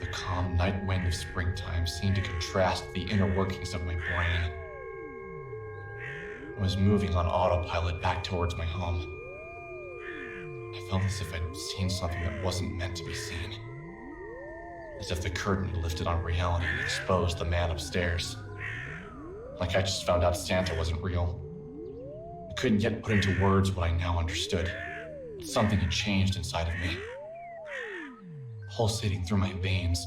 The calm night wind of springtime seemed to contrast the inner workings of my brain. I was moving on autopilot back towards my home. I felt as if I'd seen something that wasn't meant to be seen. As if the curtain had lifted on reality and exposed the man upstairs. Like I just found out Santa wasn't real. I couldn't yet put into words what I now understood. But something had changed inside of me. Pulsating through my veins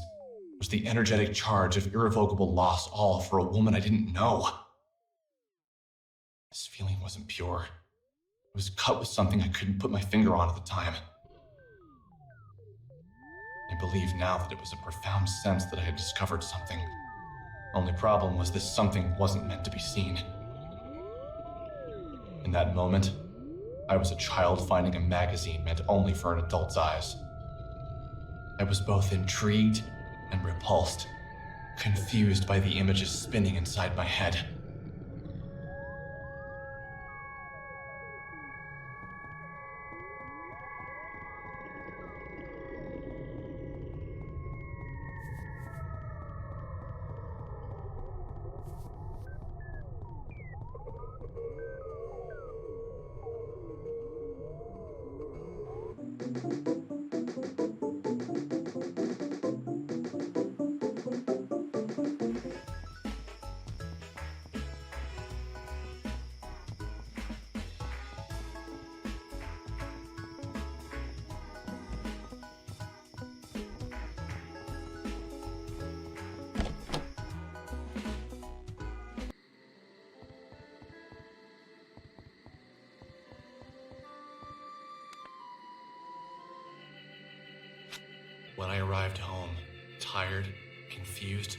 was the energetic charge of irrevocable loss, all for a woman I didn't know. This feeling wasn't pure. It was cut with something I couldn't put my finger on at the time. I believe now that it was a profound sense that I had discovered something. Only problem was this something wasn't meant to be seen. In that moment, I was a child finding a magazine meant only for an adult's eyes. I was both intrigued and repulsed, confused by the images spinning inside my head. When I arrived home, tired, confused,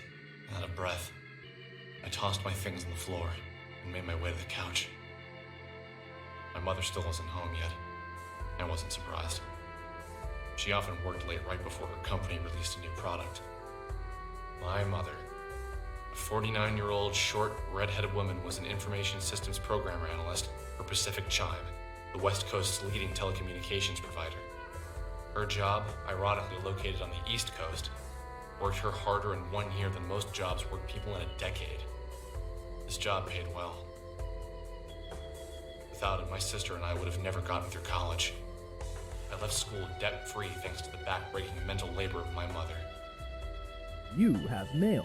and out of breath, I tossed my things on the floor and made my way to the couch. My mother still wasn't home yet. I wasn't surprised. She often worked late right before her company released a new product. My mother, a 49-year-old, short, red-headed woman, was an information systems programmer analyst for Pacific Chime, the West Coast's leading telecommunications provider. Her job, ironically located on the East Coast, worked her harder in 1 year than most jobs worked people in a decade. This job paid well. Without it, my sister and I would have never gotten through college. I left school debt-free thanks to the back-breaking mental labor of my mother. You have mail.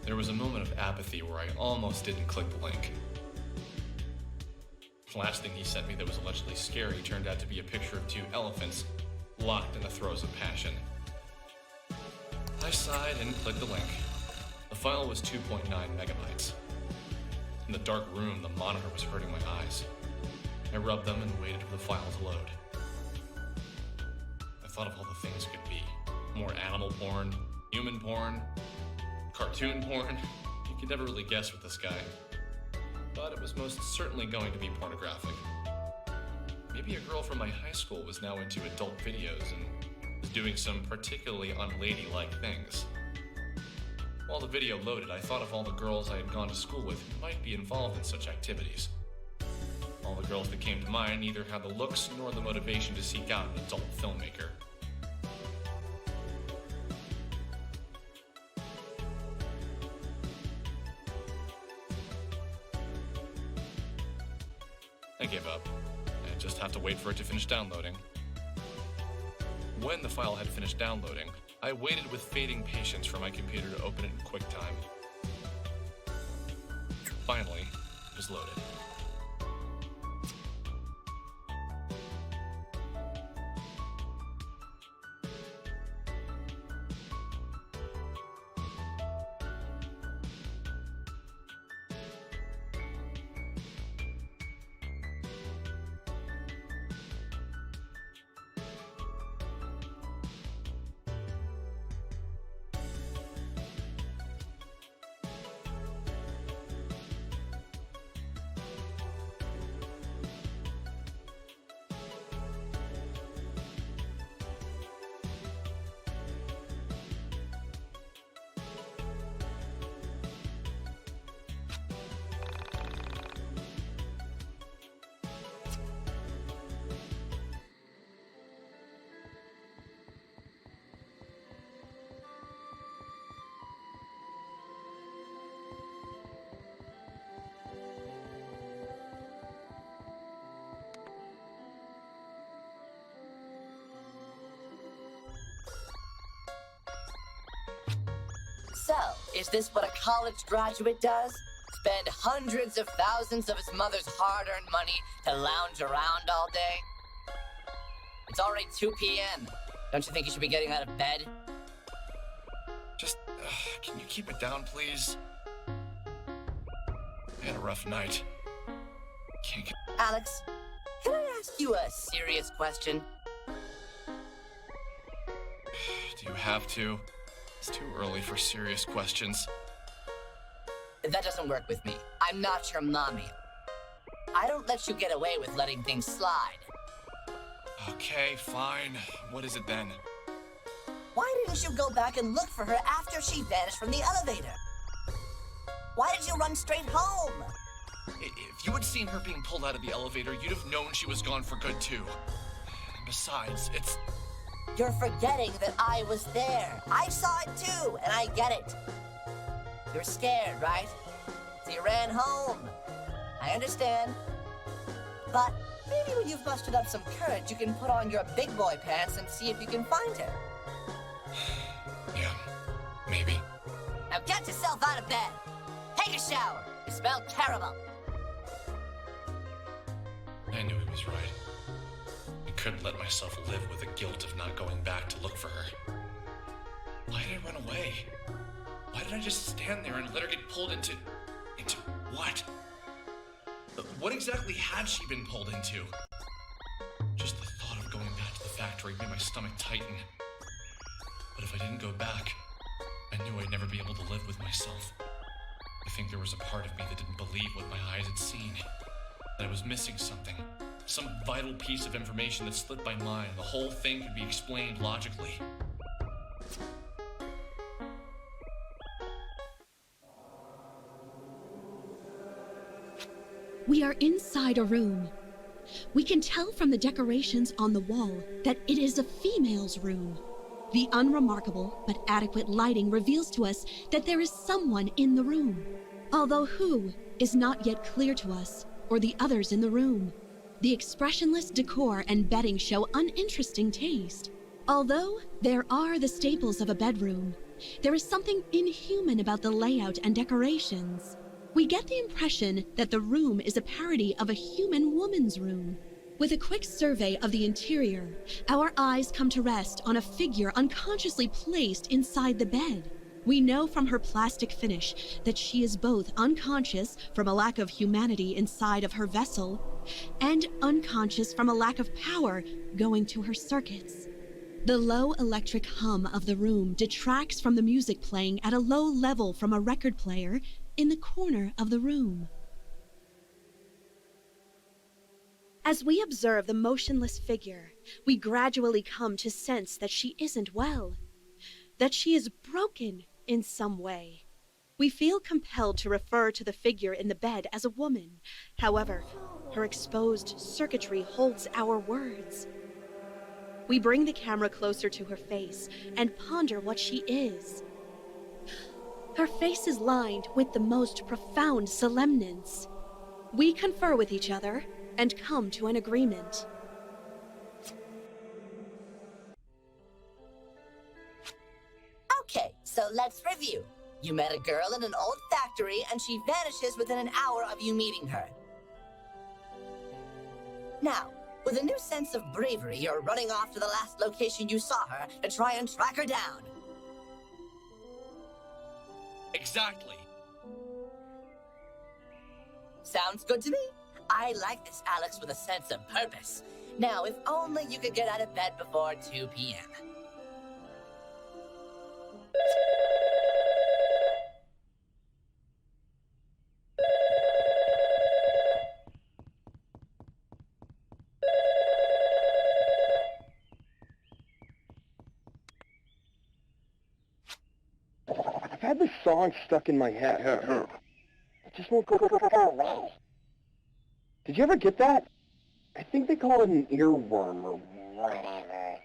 There was a moment of apathy where I almost didn't click the link. The last thing he sent me that was allegedly scary turned out to be a picture of two elephants locked in the throes of passion. I sighed and clicked the link. The file was 2.9 megabytes. In the dark room, the monitor was hurting my eyes. I rubbed them and waited for the file to load. I thought of all the things it could be. More animal porn, human porn, cartoon porn. You could never really guess with this guy. But it was most certainly going to be pornographic. Maybe a girl from my high school was now into adult videos and was doing some particularly unladylike things. While the video loaded, I thought of all the girls I had gone to school with who might be involved in such activities. All the girls that came to mind neither had the looks nor the motivation to seek out an adult filmmaker. I gave up. I just have to wait for it to finish downloading. When the file had finished downloading, I waited with fading patience for my computer to open it in QuickTime. Finally, it was loaded. So, is this what a college graduate does? Spend hundreds of thousands of his mother's hard-earned money to lounge around all day? It's already 2 p.m. Don't you think you should be getting out of bed? Just, can you keep it down, please? I had a rough night. Can't get... Alex, can I ask you a serious question? Do you have to? It's too early for serious questions. That doesn't work with me. I'm not your mommy. I don't let you get away with letting things slide. Okay, fine. What is it then? Why didn't you go back and look for her after she vanished from the elevator? Why did you run straight home? If you had seen her being pulled out of the elevator, you'd have known she was gone for good, too. Besides, it's... You're forgetting that I was there. I saw it too, and I get it. You're scared, right? So you ran home. I understand. But maybe when you've mustered up some courage, you can put on your big boy pants and see if you can find her. Yeah, maybe. Now get yourself out of bed. Take a shower. You smell terrible. I knew he was right. I couldn't let myself live with the guilt of not going back to look for her. Why did I run away? Why did I just stand there and let her get pulled into what? What exactly had she been pulled into? Just the thought of going back to the factory made my stomach tighten. But if I didn't go back, I knew I'd never be able to live with myself. I think there was a part of me that didn't believe what my eyes had seen. That I was missing something. Some vital piece of information that slipped my mind. The whole thing could be explained logically. We are inside a room. We can tell from the decorations on the wall that it is a female's room. The unremarkable but adequate lighting reveals to us that there is someone in the room, although who is not yet clear to us or the others in the room. The expressionless decor and bedding show uninteresting taste. Although there are the staples of a bedroom, there is something inhuman about the layout and decorations. We get the impression that the room is a parody of a human woman's room. With a quick survey of the interior, our eyes come to rest on a figure unconsciously placed inside the bed. We know from her plastic finish that she is both unconscious from a lack of humanity inside of her vessel and unconscious from a lack of power going to her circuits. The low electric hum of the room detracts from the music playing at a low level from a record player in the corner of the room. As we observe the motionless figure, we gradually come to sense that she isn't well, that she is broken in some way. We feel compelled to refer to the figure in the bed as a woman. However, her exposed circuitry holds our words. We bring the camera closer to her face and ponder what she is. Her face is lined with the most profound solemnance. We confer with each other, and come to an agreement. Okay, so let's review. You met a girl in an old factory, and she vanishes within an hour of you meeting her. Now, with a new sense of bravery, you're running off to the last location you saw her to try and track her down. Exactly. Sounds good to me. I like this Alex with a sense of purpose. Now, if only you could get out of bed before 2 p.m. I've had this song stuck in my head. It just won't go away. Did you ever get that? I think they call it an earworm or whatever.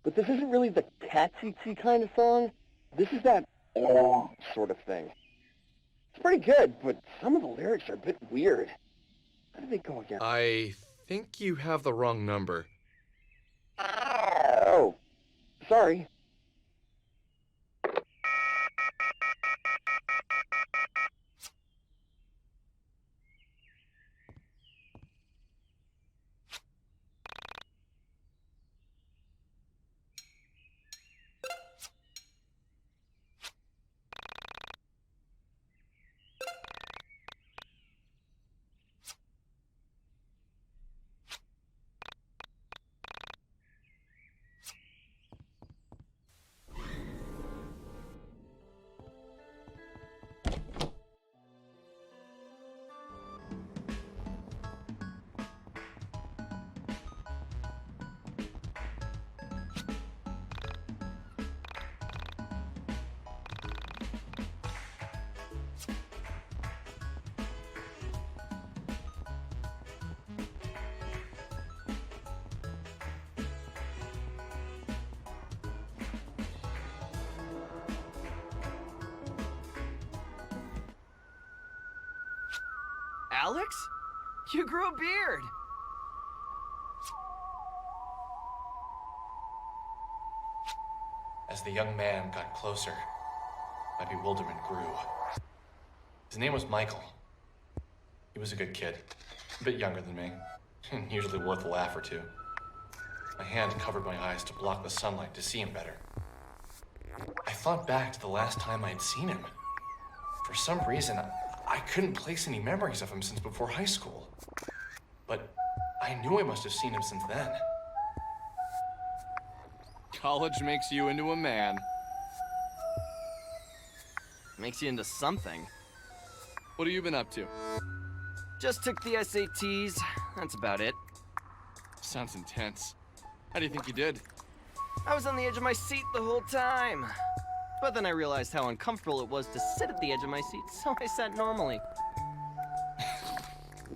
But this isn't really the catchy kind of song. This is that sort of thing. It's pretty good, but some of the lyrics are a bit weird. How do they go again? I think you have the wrong number. Oh, sorry. Alex? You grew a beard! As the young man got closer, my bewilderment grew. His name was Michael. He was a good kid, a bit younger than me, and usually worth a laugh or two. My hand covered my eyes to block the sunlight to see him better. I thought back to the last time I had seen him. For some reason, I couldn't place any memories of him since before high school. But I knew I must have seen him since then. College makes you into a man. Makes you into something. What have you been up to? Just took the SATs. That's about it. Sounds intense. How do you think you did? I was on the edge of my seat the whole time. But then I realized how uncomfortable it was to sit at the edge of my seat, so I sat normally.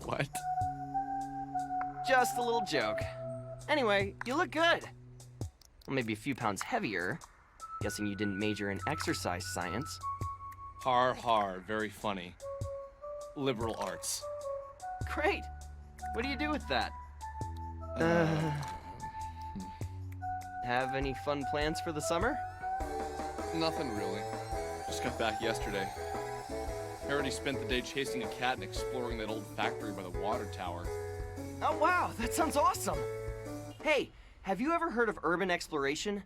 What? Just a little joke. Anyway, you look good. Well, maybe a few pounds heavier. Guessing you didn't major in exercise science. Har, very funny. Liberal arts. Great. What do you do with that? Have any fun plans for the summer? Nothing really. Just got back yesterday. I already spent the day chasing a cat and exploring that old factory by the water tower. Oh wow, that sounds awesome! Hey, have you ever heard of urban exploration?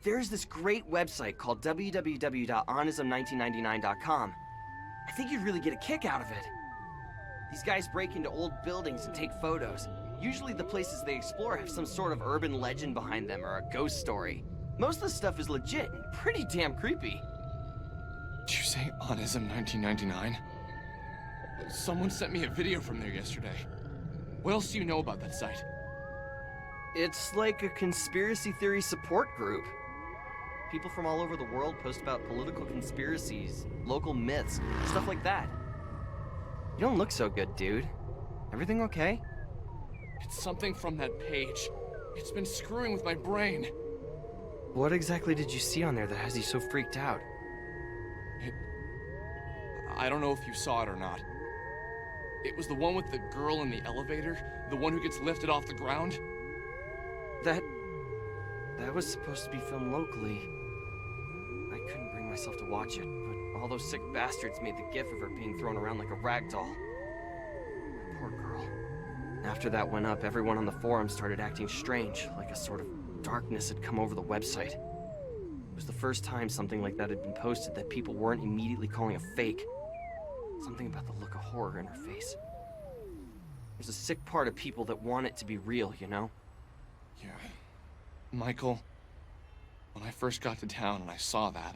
There's this great website called www.onism1999.com. I think you'd really get a kick out of it. These guys break into old buildings and take photos. Usually the places they explore have some sort of urban legend behind them or a ghost story. Most of the stuff is legit and pretty damn creepy. Did you say Onism 1999? Someone sent me a video from there yesterday. What else do you know about that site? It's like a conspiracy theory support group. People from all over the world post about political conspiracies, local myths, stuff like that. You don't look so good, dude. Everything okay? It's something from that page. It's been screwing with my brain. What exactly did you see on there that has you so freaked out? I don't know if you saw it or not. It was the one with the girl in the elevator, the one who gets lifted off the ground. That was supposed to be filmed locally. I couldn't bring myself to watch it, but all those sick bastards made the gif of her being thrown around like a rag doll. Poor girl. After that went up, everyone on the forum started acting strange, like a sort of darkness had come over the website. It was the first time something like that had been posted that people weren't immediately calling a fake. Something about the look of horror in her face. There's a sick part of people that want it to be real, you know? Yeah. Michael, when I first got to town and I saw that,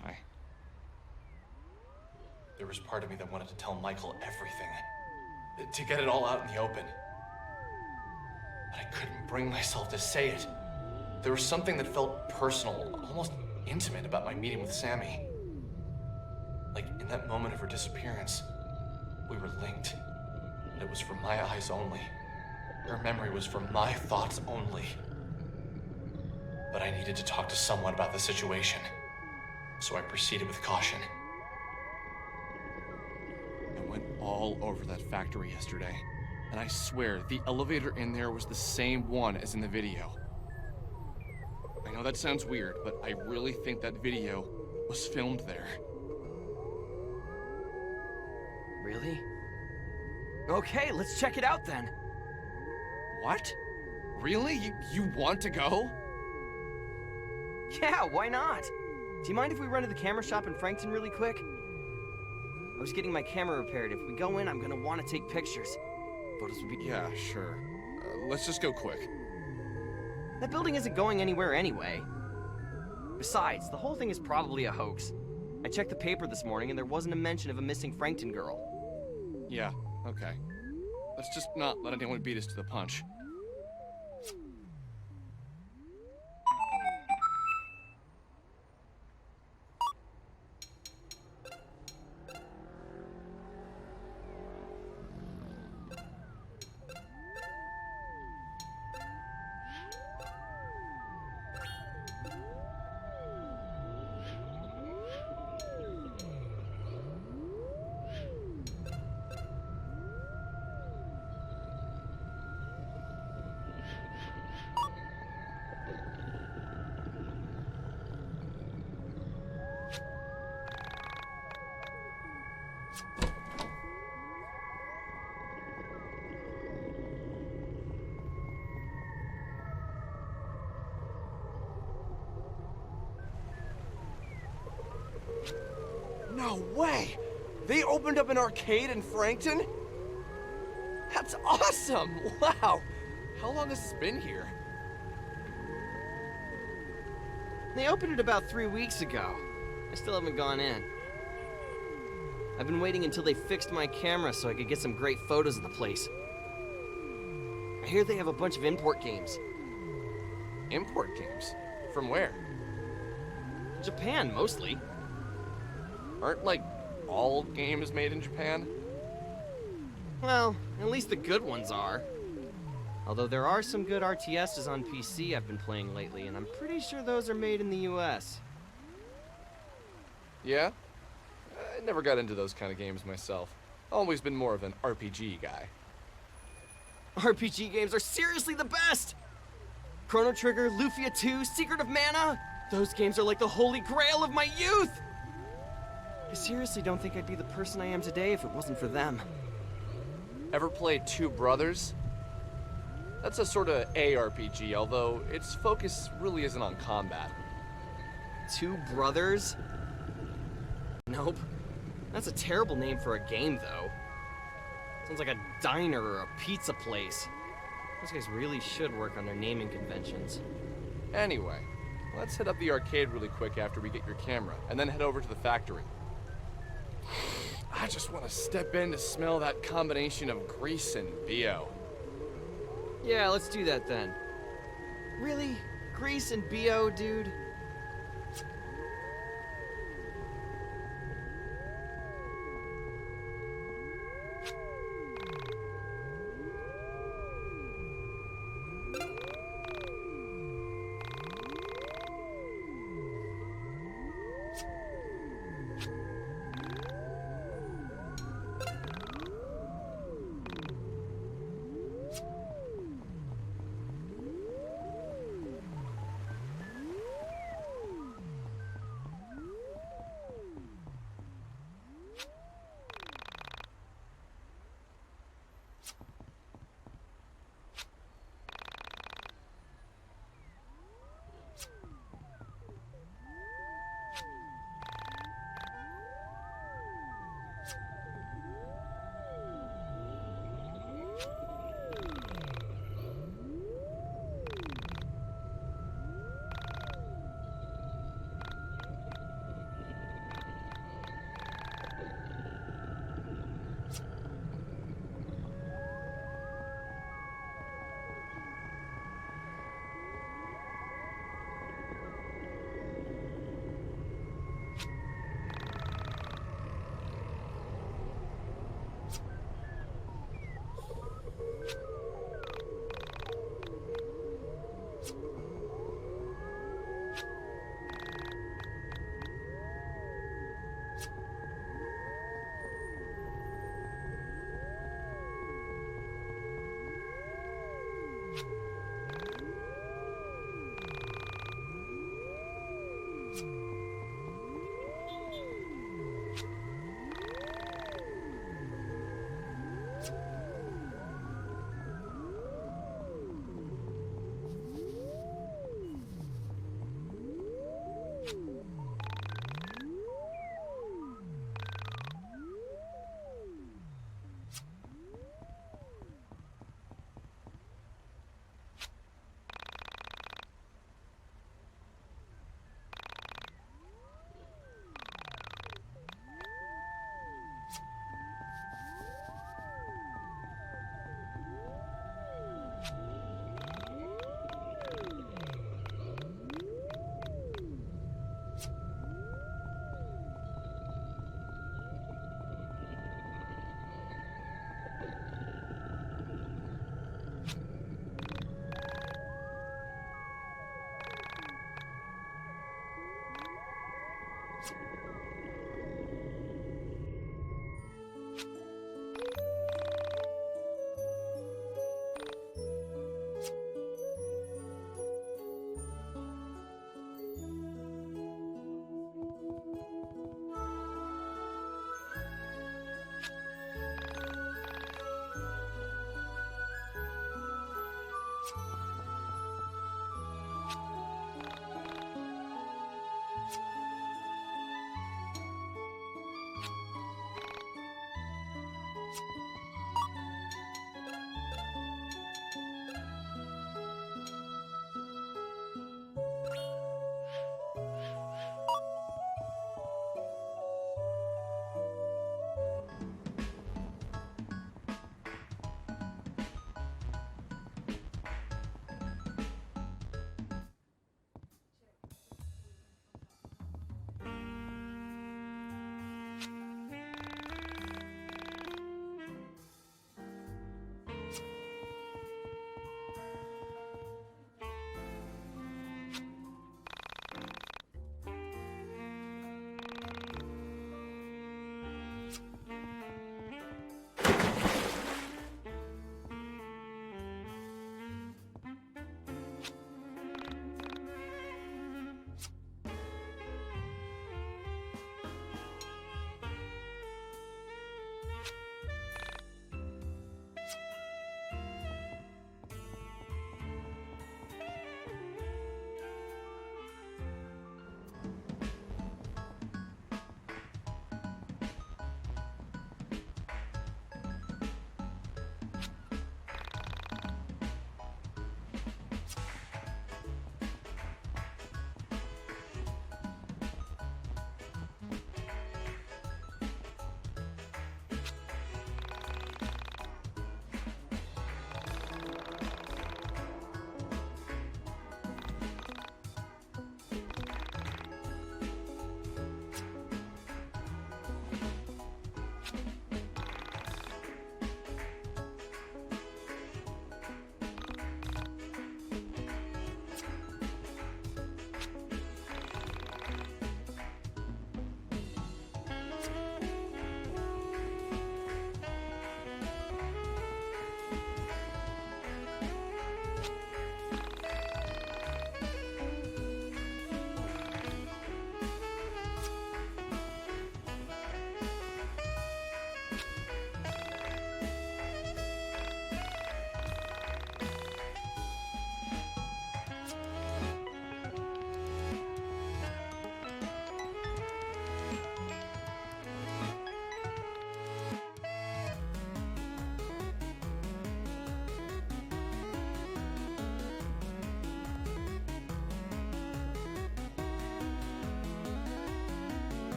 There was part of me that wanted to tell Michael everything. To get it all out in the open. But I couldn't bring myself to say it. There was something that felt personal, almost intimate about my meeting with Sammy. Like, in that moment of her disappearance, we were linked. And it was from my eyes only. Her memory was from my thoughts only. But I needed to talk to someone about the situation. So I proceeded with caution. I went all over that factory yesterday. And I swear, the elevator in there was the same one as in the video. I know that sounds weird, but I really think that video was filmed there. Really? Okay, let's check it out then. What? Really? You want to go? Yeah, why not? Do you mind if we run to the camera shop in Frankton really quick? I was getting my camera repaired. If we go in, I'm gonna want to take pictures. Photos would be... Yeah, sure. Let's just go quick. That building isn't going anywhere anyway. Besides, the whole thing is probably a hoax. I checked the paper this morning and there wasn't a mention of a missing Frankton girl. Yeah, okay. Let's just not let anyone beat us to the punch. No way! They opened up an arcade in Frankton? That's awesome! Wow! How long has this been here? They opened it about 3 weeks ago. I still haven't gone in. I've been waiting until they fixed my camera so I could get some great photos of the place. I hear they have a bunch of import games. Import games? From where? Japan, mostly. Aren't, like, all games made in Japan? Well, at least the good ones are. Although there are some good RTSs on PC I've been playing lately, and I'm pretty sure those are made in the US. Yeah? I never got into those kind of games myself. Always been more of an RPG guy. RPG games are seriously the best! Chrono Trigger, Lufia 2, Secret of Mana! Those games are like the holy grail of my youth! I seriously don't think I'd be the person I am today if it wasn't for them. Ever played Two Brothers? That's a sort of ARPG, although its focus really isn't on combat. Two Brothers? Nope. That's a terrible name for a game, though. Sounds like a diner or a pizza place. Those guys really should work on their naming conventions. Anyway, let's hit up the arcade really quick after we get your camera, and then head over to the factory. I just want to step in to smell that combination of grease and BO. Yeah, let's do that then. Really? Grease and BO, dude?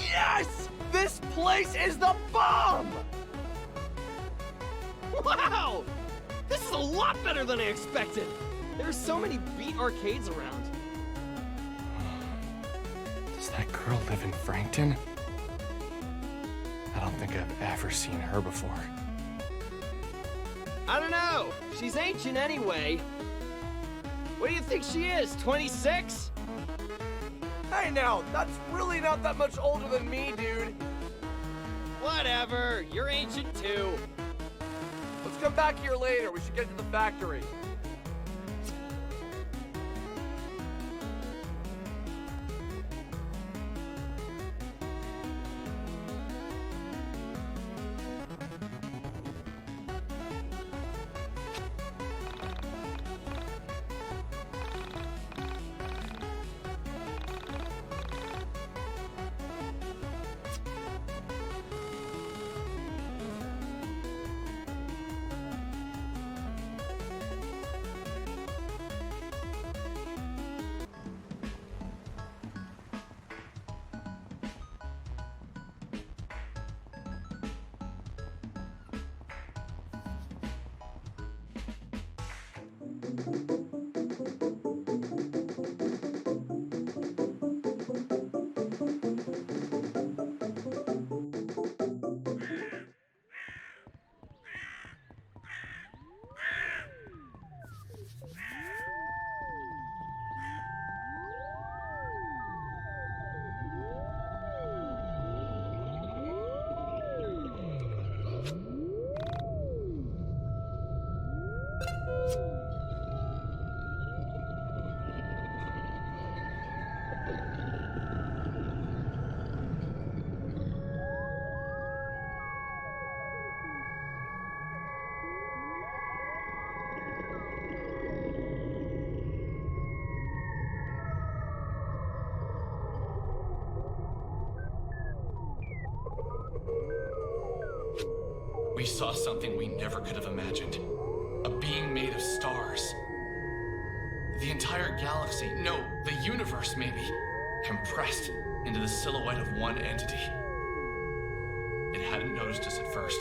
Yes! This place is the bomb! Wow! This is a lot better than I expected! There's so many beat arcades around. Does that girl live in Frankton? I don't think I've ever seen her before. I don't know. She's ancient anyway. What do you think she is, 26? Hey now, that's really not that much older than me, dude. Whatever, you're ancient too. Let's come back here later. We should get to the factory. We saw something we never could have imagined. A being made of stars. The entire galaxy, no, the universe maybe, compressed into the silhouette of one entity. It hadn't noticed us at first.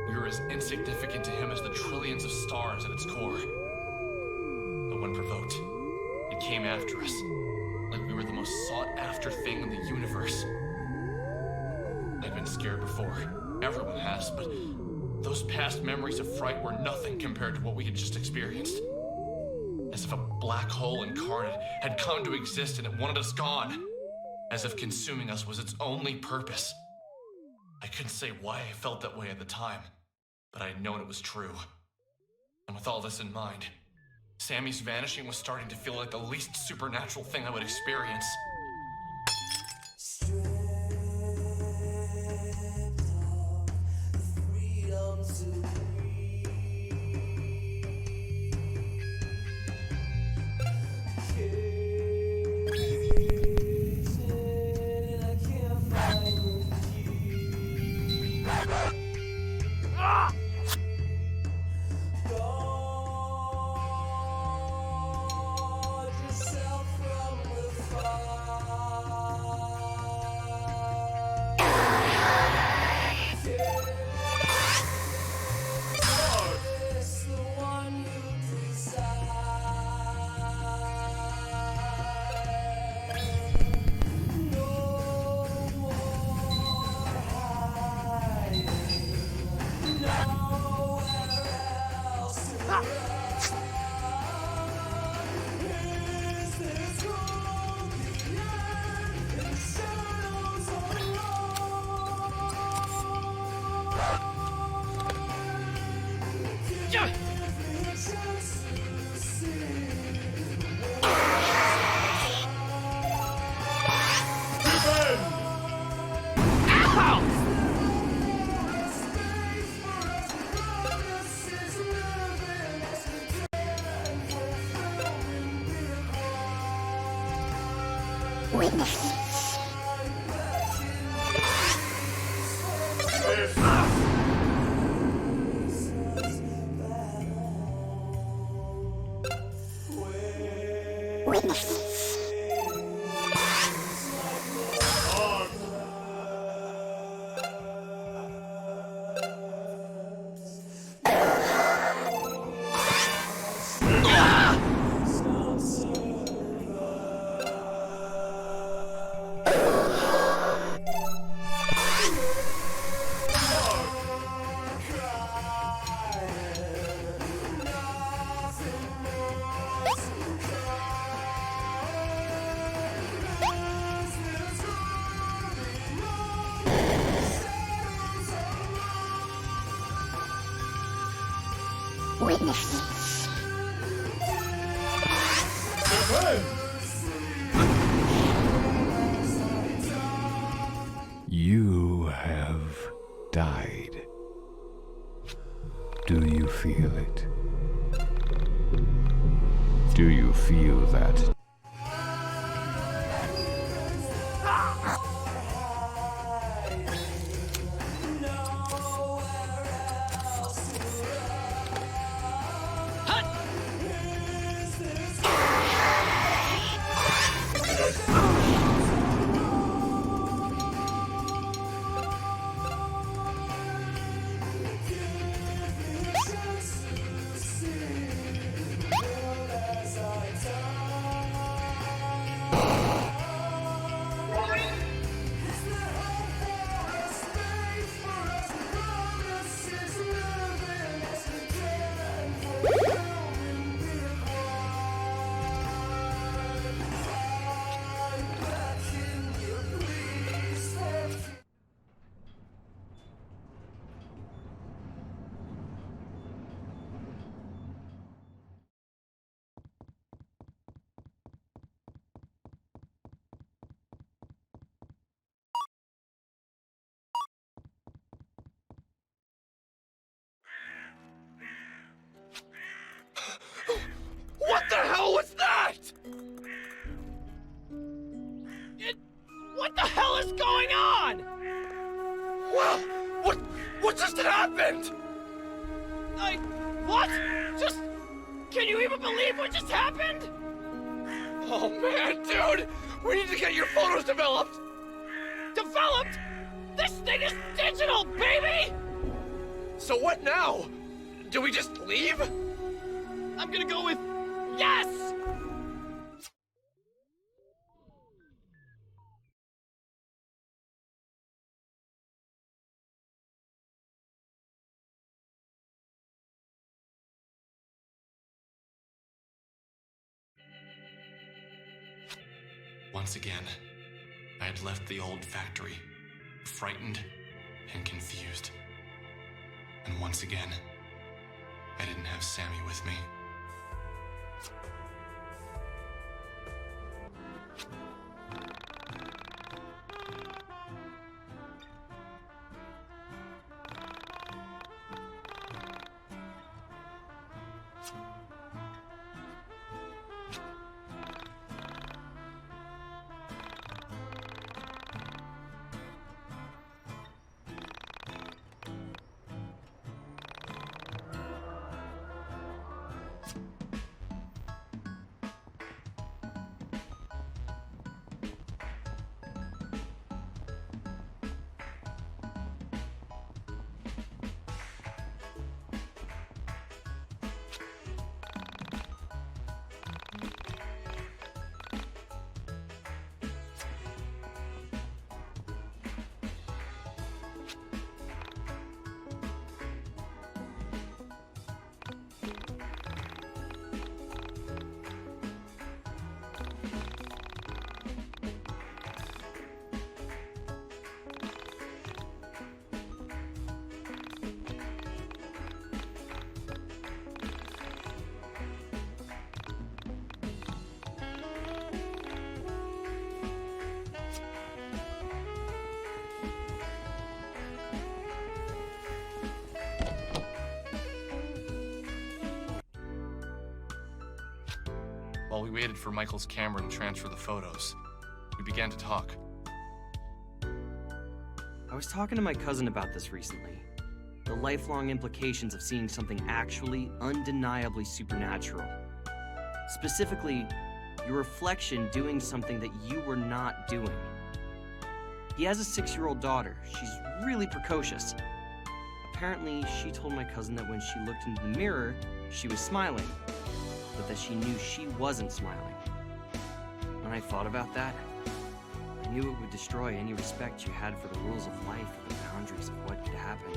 We were as insignificant to him as the trillions of stars at its core. But when provoked, it came after us, like we were the most sought-after thing in the universe. I've been scared before. Everyone has, but those past memories of fright were nothing compared to what we had just experienced. As if a black hole incarnate had come to exist and it wanted us gone. As if consuming us was its only purpose. I couldn't say why I felt that way at the time, but I had known it was true. And with all this in mind, Sammy's vanishing was starting to feel like the least supernatural thing I would experience. You have died. Do you feel it? Do you feel that? What the hell was that? What the hell is going on? Well, what just happened? What? Can you even believe what just happened? Oh man, dude! We need to get your photos developed! Developed? This thing is digital, baby! So what now? Do we just leave? I'm gonna go with yes! Once again, I had left the old factory, frightened and confused. And once again, I didn't have Sammy with me. While we waited for Michael's camera to transfer the photos, we began to talk. I was talking to my cousin about this recently. The lifelong implications of seeing something actually, undeniably supernatural. Specifically, your reflection doing something that you were not doing. He has a 6-year-old daughter. She's really precocious. Apparently, she told my cousin that when she looked into the mirror, she was smiling, but that she knew she wasn't smiling. When I thought about that, I knew it would destroy any respect you had for the rules of life or the boundaries of what could happen.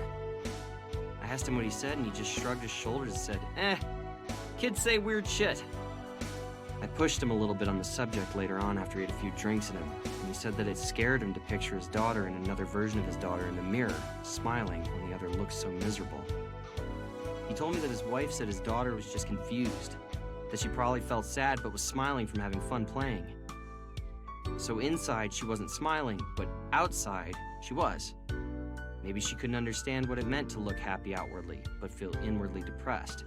I asked him what he said, and he just shrugged his shoulders and said, kids say weird shit. I pushed him a little bit on the subject later on after he had a few drinks in him, and he said that it scared him to picture his daughter and another version of his daughter in the mirror, smiling when the other looked so miserable. He told me that his wife said his daughter was just confused, that she probably felt sad but was smiling from having fun playing. So inside, she wasn't smiling, but outside, she was. Maybe she couldn't understand what it meant to look happy outwardly, but feel inwardly depressed.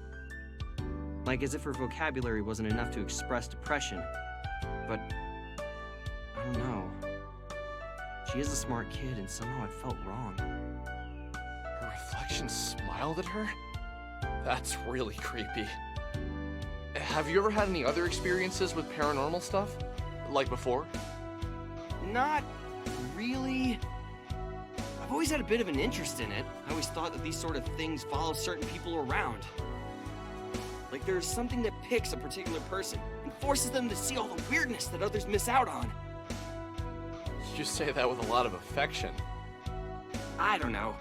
Like as if her vocabulary wasn't enough to express depression. But, I don't know. She is a smart kid, and somehow it felt wrong. Her reflection smiled at her? That's really creepy. Have you ever had any other experiences with paranormal stuff? Like before? Not really. I've always had a bit of an interest in it. I always thought that these sort of things follow certain people around. Like there's something that picks a particular person and forces them to see all the weirdness that others miss out on. You say that with a lot of affection. I don't know.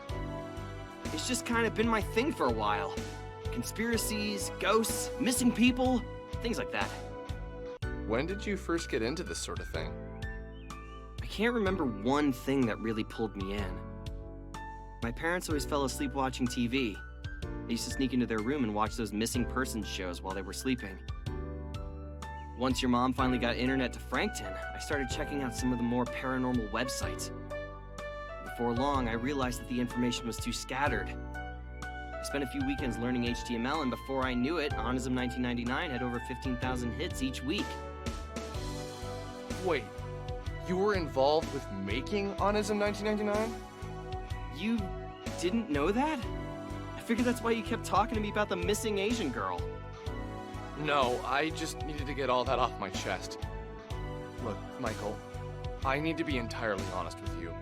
It's just kind of been my thing for a while. Conspiracies, ghosts, missing people, things like that. When did you first get into this sort of thing? I can't remember one thing that really pulled me in. My parents always fell asleep watching TV. I used to sneak into their room and watch those missing persons shows while they were sleeping. Once your mom finally got internet to Frankton, I started checking out some of the more paranormal websites. Before long, I realized that the information was too scattered. I spent a few weekends learning HTML, and before I knew it, Onism 1999 had over 15,000 hits each week. Wait, you were involved with making Onism 1999? You didn't know that? I figured that's why you kept talking to me about the missing Asian girl. No, I just needed to get all that off my chest. Look, Michael, I need to be entirely honest with you.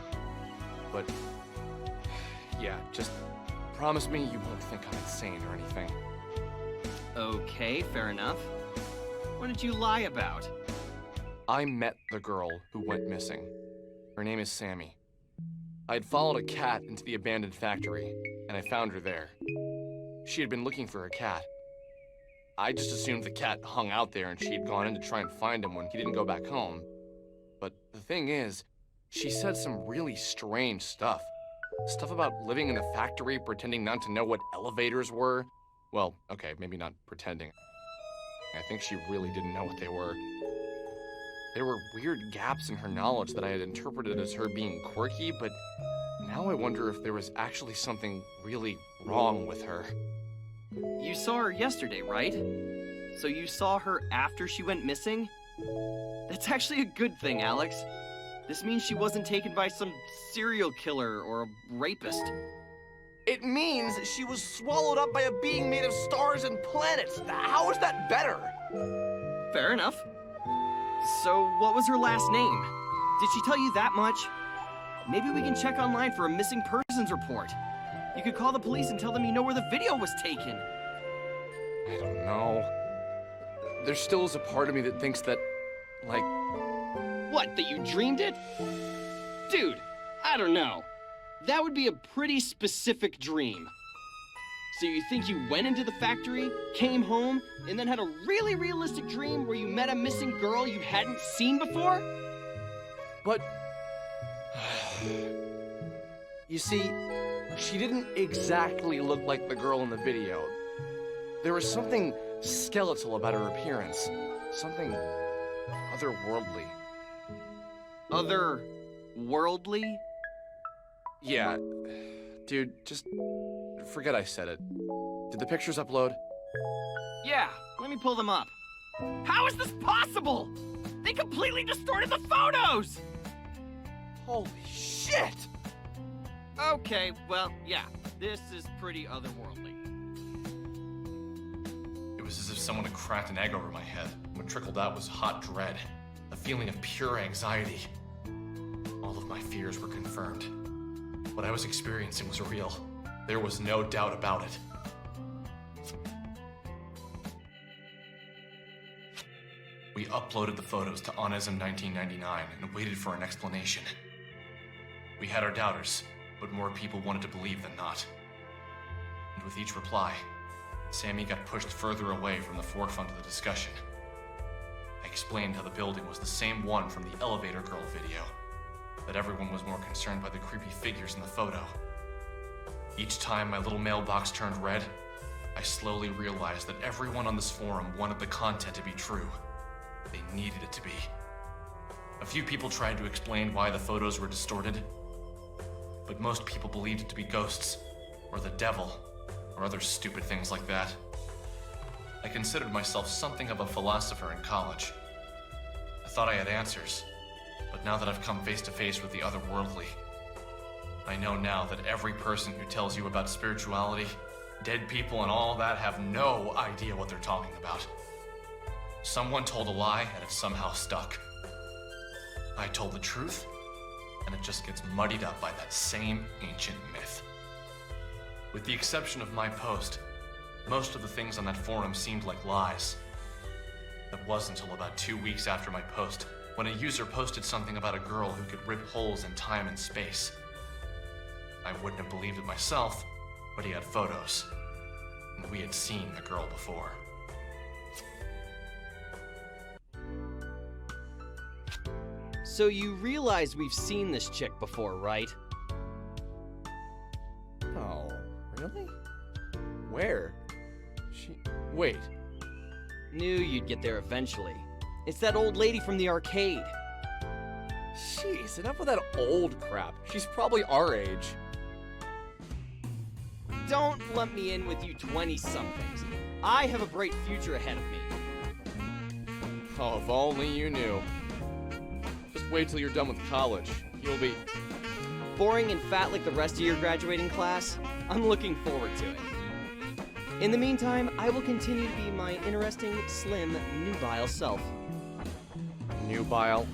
But, yeah, just promise me you won't think I'm insane or anything. Okay, fair enough. What did you lie about? I met the girl who went missing. Her name is Sammy. I'd followed a cat into the abandoned factory, and I found her there. She had been looking for her cat. I just assumed the cat hung out there and she'd gone in to try and find him when he didn't go back home. But the thing is, she said some really strange stuff. Stuff about living in a factory, pretending not to know what elevators were. Well, okay, maybe not pretending. I think she really didn't know what they were. There were weird gaps in her knowledge that I had interpreted as her being quirky, but now I wonder if there was actually something really wrong with her. You saw her yesterday, right? So you saw her after she went missing? That's actually a good thing, Alex. This means she wasn't taken by some serial killer or a rapist. It means she was swallowed up by a being made of stars and planets. How is that better? Fair enough. So what was her last name? Did she tell you that much? Maybe we can check online for a missing persons report. You could call the police and tell them you know where the video was taken. I don't know. There still is a part of me that thinks that, like... What, that you dreamed it? Dude, I don't know. That would be a pretty specific dream. So you think you went into the factory, came home, and then had a really realistic dream where you met a missing girl you hadn't seen before? But... You see, she didn't exactly look like the girl in the video. There was something skeletal about her appearance. Something otherworldly. Otherworldly? Yeah. Dude, just forget I said it. Did the pictures upload? Yeah, let me pull them up. How is this possible? They completely distorted the photos! Holy shit! Okay, well, yeah, this is pretty otherworldly. It was as if someone had cracked an egg over my head. What trickled out was hot dread, a feeling of pure anxiety. All of my fears were confirmed. What I was experiencing was real. There was no doubt about it. We uploaded the photos to Onism 1999 and waited for an explanation. We had our doubters, but more people wanted to believe than not. And with each reply, Sammy got pushed further away from the forefront of the discussion. I explained how the building was the same one from the elevator girl video, that everyone was more concerned by the creepy figures in the photo. Each time my little mailbox turned red, I slowly realized that everyone on this forum wanted the content to be true. They needed it to be. A few people tried to explain why the photos were distorted, but most people believed it to be ghosts, or the devil, or other stupid things like that. I considered myself something of a philosopher in college. I thought I had answers, but now that I've come face to face with the otherworldly, I know now that every person who tells you about spirituality, dead people, and all that have no idea what they're talking about. Someone told a lie and it somehow stuck. I told the truth, and it just gets muddied up by that same ancient myth. With the exception of my post, most of the things on that forum seemed like lies. That wasn't until about 2 weeks after my post, when a user posted something about a girl who could rip holes in time and space. I wouldn't have believed it myself, but he had photos, and we had seen the girl before. So you realize we've seen this chick before, right? Oh, really? Where? Wait. Knew you'd get there eventually. It's that old lady from the arcade. Jeez, enough of that old crap. She's probably our age. Don't lump me in with you 20-somethings. I have a bright future ahead of me. Oh, if only you knew. Just wait till you're done with college. You'll be... Boring and fat like the rest of your graduating class? I'm looking forward to it. In the meantime, I will continue to be my interesting, slim, nubile self. Nubile?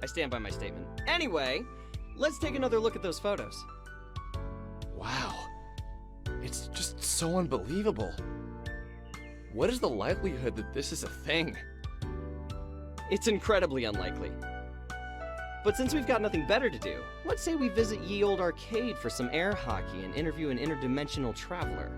I stand by my statement. Anyway, let's take another look at those photos. Wow. It's just so unbelievable. What is the likelihood that this is a thing? It's incredibly unlikely. But since we've got nothing better to do, let's say we visit Ye Olde Arcade for some air hockey and interview an interdimensional traveler.